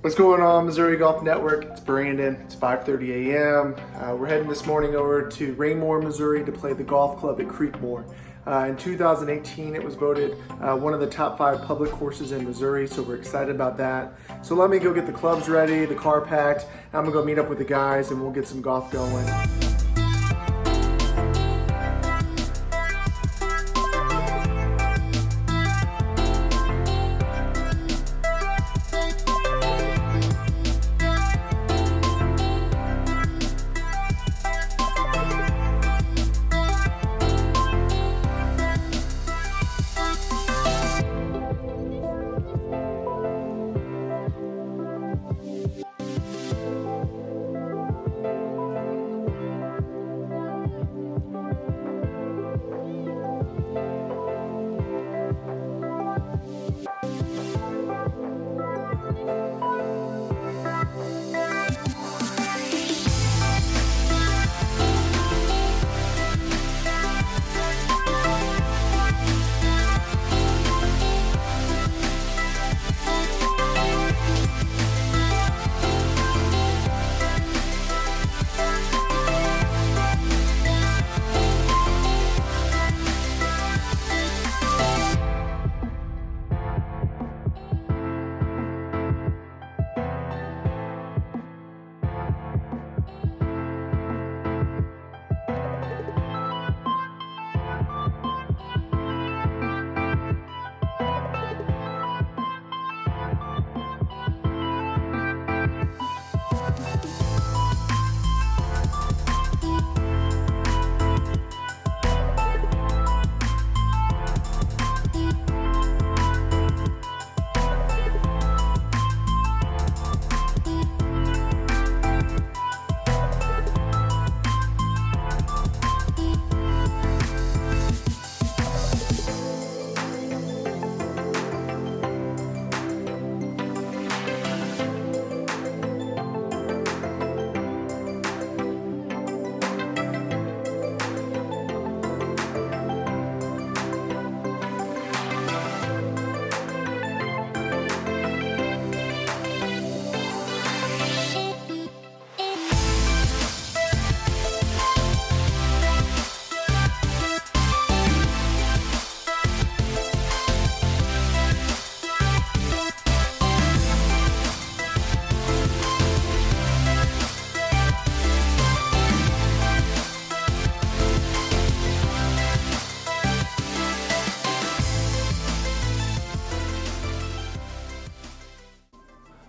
What's going on, Missouri Golf Network? It's Brandon. It's 5:30 a.m. We're heading this morning over to Raymore, Missouri to play the golf club at Creekmoor. In 2018, it was voted one of the top 5 public courses in Missouri, so we're excited about that. So let me go get the clubs ready, the car packed, and I'm gonna go meet up with the guys and we'll get some golf going.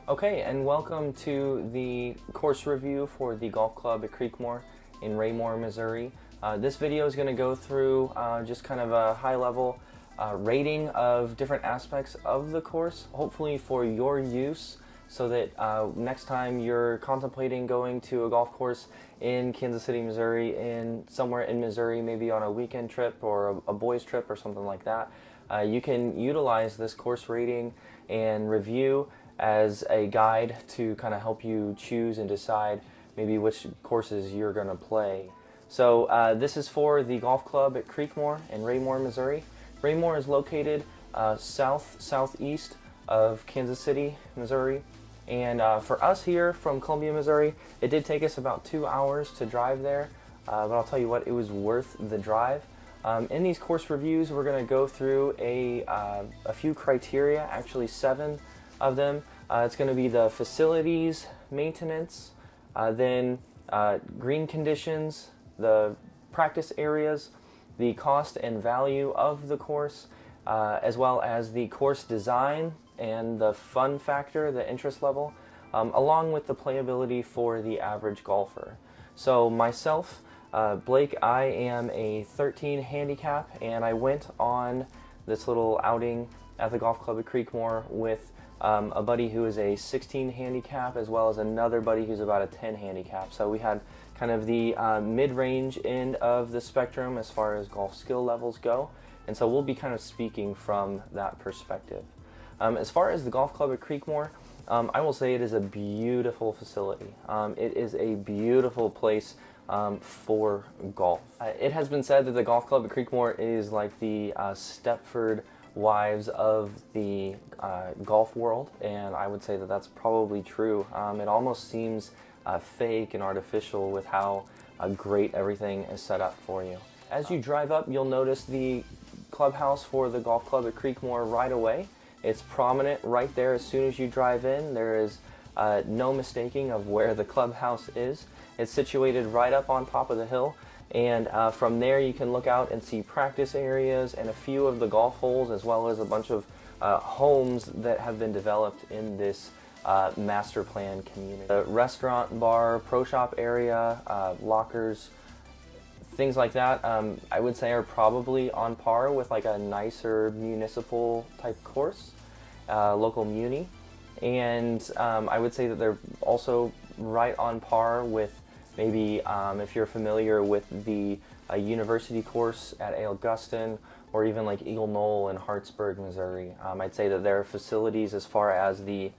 Okay, and welcome to the course review for the golf club at Creekmoor in Raymore, Missouri. This video is going to go through just kind of a high-level rating of different aspects of the course, hopefully for your use, so that next time you're contemplating going to a golf course in Kansas City, Missouri, somewhere in Missouri, maybe on a weekend trip or a boys trip or something like that, you can utilize this course rating and review as a guide to kind of help you choose and decide maybe which courses you're going to play. So this is for the golf club at Creekmoor in Raymore, Missouri. Raymore is located southeast of Kansas City, Missouri. And for us here from Columbia, Missouri, it did take us about 2 hours to drive there, but I'll tell you what, it was worth the drive. In these course reviews, we're going to go through a few criteria, actually 7 of them. It's going to be the facilities, maintenance, then green conditions, the practice areas, the cost and value of the course, as well as the course design and the fun factor, the interest level, along with the playability for the average golfer. So myself, Blake, I am a 13 handicap, and I went on this little outing at the golf club at Creekmoor with a buddy who is a 16 handicap, as well as another buddy who's about a 10 handicap. So we had kind of the mid-range end of the spectrum as far as golf skill levels go, and so we'll be kind of speaking from that perspective. As far as the golf club at Creekmoor, I will say it is a beautiful facility. It is a beautiful place for golf. It has been said that the golf club at Creekmoor is like the Stepford wives of the golf world, and I would say that that's probably true. It almost seems fake and artificial with how great everything is set up for you. As you drive up, you'll notice the clubhouse for the golf club at Creekmoor right away. It's prominent right there as soon as you drive in. There is no mistaking of where the clubhouse is. It's situated right up on top of the hill, and from there you can look out and see practice areas and a few of the golf holes, as well as a bunch of homes that have been developed in this master plan community. The restaurant, bar, pro shop area, lockers, things like that, I would say are probably on par with like a nicer municipal type course, local muni. And I would say that they're also right on par with maybe if you're familiar with the university course at Augustin, or even like Eagle Knoll in Hartsburg, Missouri. I'd say that their facilities, as far as the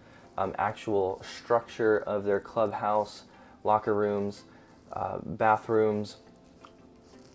actual structure of their clubhouse, locker rooms, bathrooms,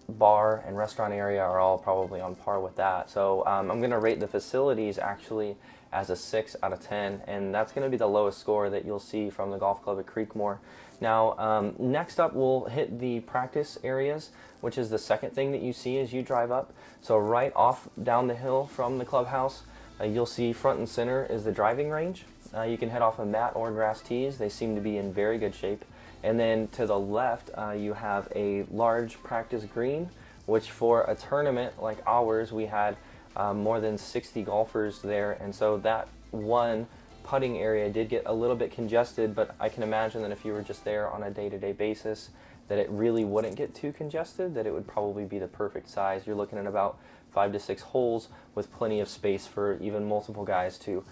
bar and restaurant area are all probably on par with that. So I'm going to rate the facilities actually as a 6 out of 10, and that's going to be the lowest score that you'll see from the golf club at Creekmoor. Now next up we'll hit the practice areas, which is the second thing that you see as you drive up. So right off down the hill from the clubhouse, you'll see front and center is the driving range. You can head off of mat or grass tees. They seem to be in very good shape. And then to the left, you have a large practice green, which for a tournament like ours, we had more than 60 golfers there. And so that one putting area did get a little bit congested, but I can imagine that if you were just there on a day-to-day basis, that it really wouldn't get too congested, that it would probably be the perfect size. You're looking at about 5 to 6 holes with plenty of space for even multiple guys to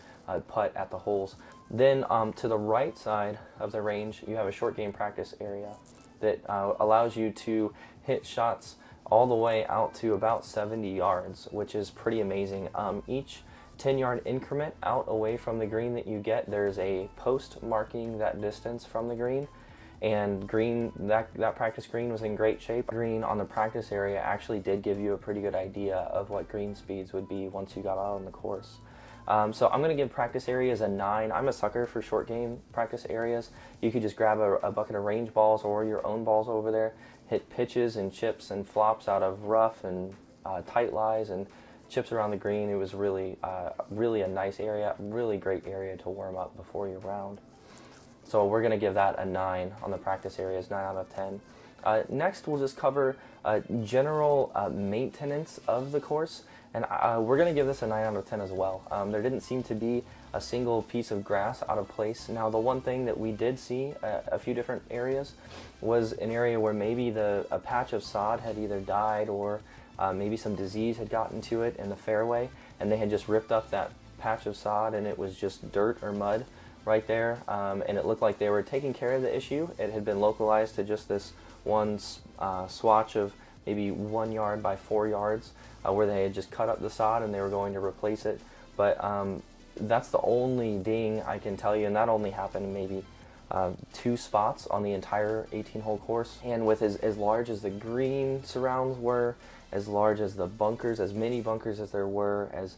putt at the holes. Then to the right side of the range, you have a short game practice area that allows you to hit shots all the way out to about 70 yards, which is pretty amazing. Each 10-yard increment out away from the green that you get, there's a post marking that distance from the green. And that practice green was in great shape. Green on the practice area actually did give you a pretty good idea of what green speeds would be once you got out on the course. So I'm going to give practice areas a 9. I'm a sucker for short game practice areas. You could just grab a bucket of range balls or your own balls over there, hit pitches and chips and flops out of rough and tight lies and chips around the green. It was really a nice area, really great area to warm up before your round. So we're going to give that a 9 on the practice areas, 9 out of 10. Next, we'll just cover general maintenance of the course. And we're going to give this a 9 out of 10 as well. There didn't seem to be a single piece of grass out of place. Now, the one thing that we did see a few different areas was an area where maybe a patch of sod had either died or maybe some disease had gotten to it in the fairway, and they had just ripped up that patch of sod and it was just dirt or mud right there. And it looked like they were taking care of the issue. It had been localized to just this one swatch of maybe 1 yard by 4 yards. Where they had just cut up the sod and they were going to replace it. But that's the only ding I can tell you, and that only happened in maybe 2 spots on the entire 18-hole course. And with as large as the green surrounds were, as large as the bunkers, as many bunkers as there were, as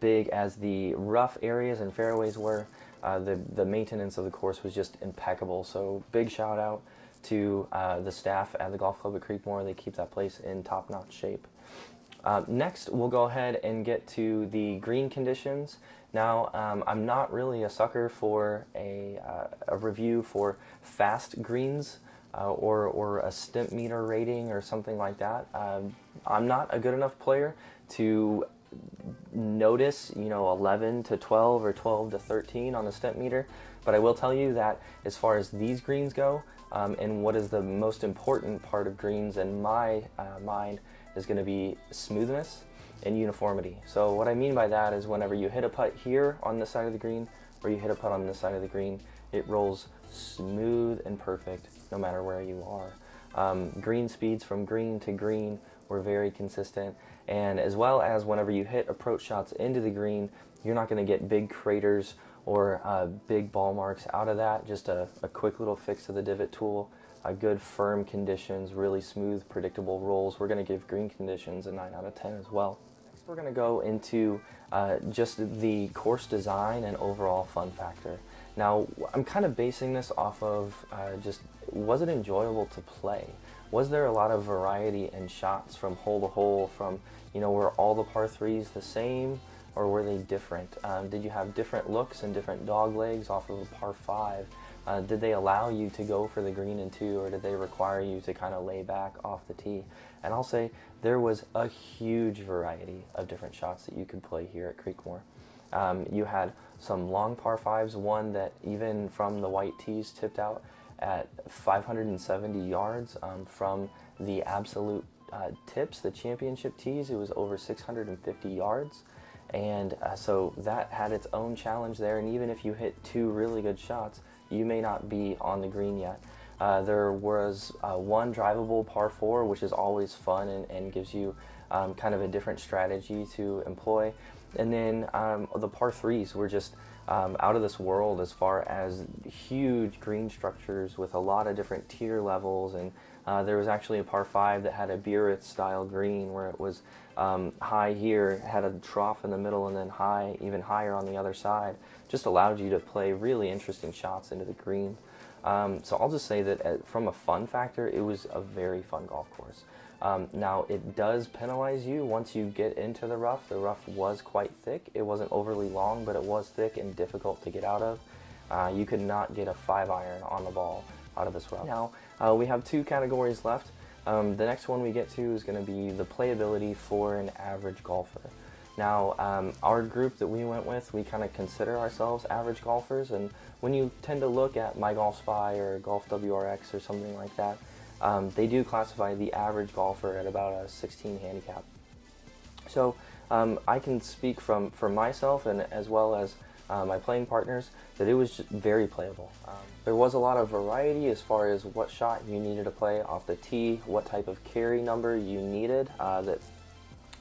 big as the rough areas and fairways were, the maintenance of the course was just impeccable. So big shout out to the staff at the golf club at Creekmoor. They keep that place in top-notch shape. Next, we'll go ahead and get to the green conditions. Now, I'm not really a sucker for a review for fast greens or a stimp meter rating or something like that. I'm not a good enough player to notice, 11 to 12 or 12 to 13 on the stimp meter, but I will tell you that as far as these greens go, and what is the most important part of greens in my mind is going to be smoothness and uniformity. So what I mean by that is whenever you hit a putt here on this side of the green or you hit a putt on this side of the green, it rolls smooth and perfect no matter where you are. Green speeds from green to green were very consistent, and as well as whenever you hit approach shots into the green, you're not going to get big craters or big ball marks out of that. Just a quick little fix to the divot tool, good firm conditions, really smooth, predictable rolls. We're going to give green conditions a 9 out of 10 as well. Next, we're going to go into just the course design and overall fun factor. Now, I'm kind of basing this off of just, was it enjoyable to play? Was there a lot of variety in shots from hole to hole, from, were all the par threes the same, or were they different? Did you have different looks and different dog legs off of a par five? Did they allow you to go for the green in two, or did they require you to kind of lay back off the tee? And I'll say there was a huge variety of different shots that you could play here at Creekmoor. You had some long par fives, one that even from the white tees tipped out at 570 yards. From the absolute tips, the championship tees, it was over 650 yards. And so that had its own challenge there, and even if you hit two really good shots, you may not be on the green yet. There was one drivable par four, which is always fun and gives you kind of a different strategy to employ. And then the par threes were just out of this world as far as huge green structures with a lot of different tier levels. And there was actually a par five that had a Biarritz style green where it was high here, had a trough in the middle, and then high, even higher on the other side. Just allowed you to play really interesting shots into the green. So I'll just say that from a fun factor, it was a very fun golf course. Now it does penalize you once you get into the rough. The rough was quite thick. It wasn't overly long, but it was thick and difficult to get out of. You could not get a 5-iron on the ball out of this rough. Now we have two categories left. The next one we get to is going to be the playability for an average golfer. Now, our group that we went with, we kind of consider ourselves average golfers, and when you tend to look at MyGolfSpy or Golf WRX or something like that, they do classify the average golfer at about a 16 handicap. So I can speak for myself and as well as my playing partners that it was just very playable. There was a lot of variety as far as what shot you needed to play off the tee, what type of carry number you needed, that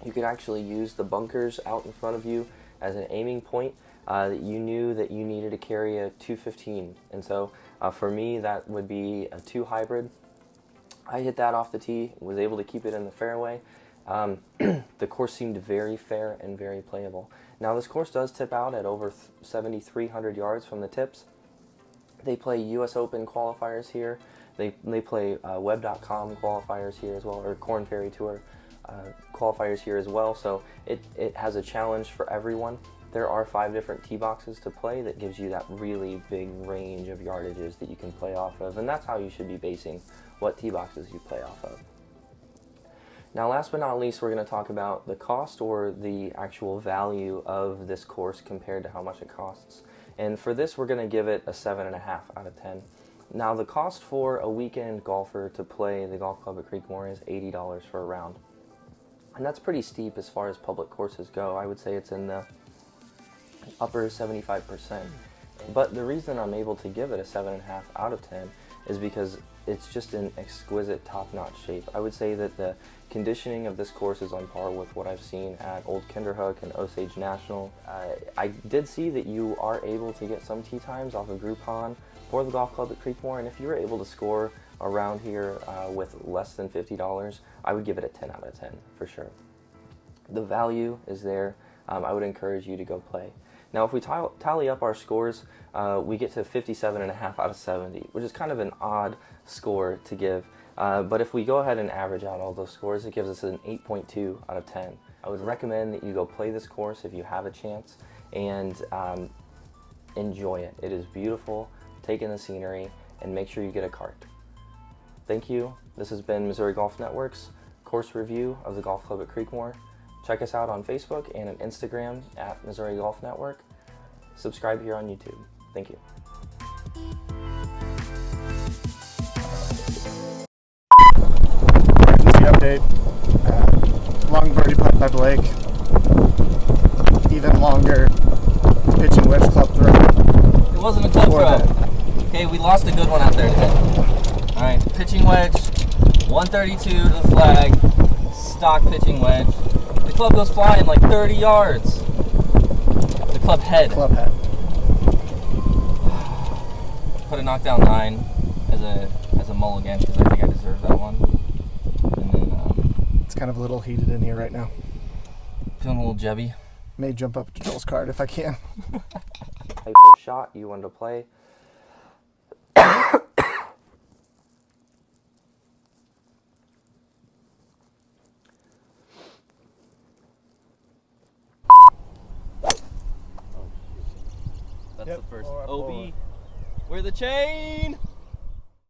you could actually use the bunkers out in front of you as an aiming point, that you knew that you needed to carry a 215. And so for me, that would be a 2 hybrid. I hit that off the tee, was able to keep it in the fairway. The course seemed very fair and very playable. Now this course does tip out at over 7,300 yards from the tips. They play US Open qualifiers here. They play web.com qualifiers here as well, or Korn Ferry Tour qualifiers here as well. So it has a challenge for everyone. There are 5 different tee boxes to play that gives you that really big range of yardages that you can play off of, and that's how you should be basing what tee boxes you play off of. Now last but not least, we're going to talk about the cost or the actual value of this course compared to how much it costs. And for this, we're going to give it a 7.5 out of 10. Now the cost for a weekend golfer to play the golf club at Creekmoor is $80 for a round. And that's pretty steep as far as public courses go. I would say it's in the upper 75%. But the reason I'm able to give it a 7.5 out of 10 is because it's just in exquisite top-notch shape. I would say that the conditioning of this course is on par with what I've seen at Old Kinderhook and Osage National. I did see that you are able to get some tee times off of Groupon for the golf club at Creekmoor, and if you were able to score around here with less than $50, I would give it a 10 out of 10 for sure. The value is there. I would encourage you to go play. Now if we tally up our scores, we get to 57.5 out of 70, which is kind of an odd score to give. But if we go ahead and average out all those scores, it gives us an 8.2 out of 10. I would recommend that you go play this course if you have a chance and enjoy it. It is beautiful, take in the scenery, and make sure you get a cart. Thank you. This has been Missouri Golf Network's course review of the golf club at Creekmoor. Check us out on Facebook and on Instagram at Missouri Golf Network. Subscribe here on YouTube. Thank you. Emergency update. Long birdie putt by Blake. Even longer pitching wedge club throw. It wasn't a club throw. Okay, we lost a good one out there today. All right, pitching wedge, 132 to the flag, stock pitching wedge. The club goes flying like 30 yards. The club head. Club head. Put a knockdown 9 as a mulligan because I think I deserve that one. And then it's kind of a little heated in here right now. Feeling a little jebby. May jump up to Joel's card if I can. Type of shot you want to play. That's Yep. the first Or OB. Where the chain?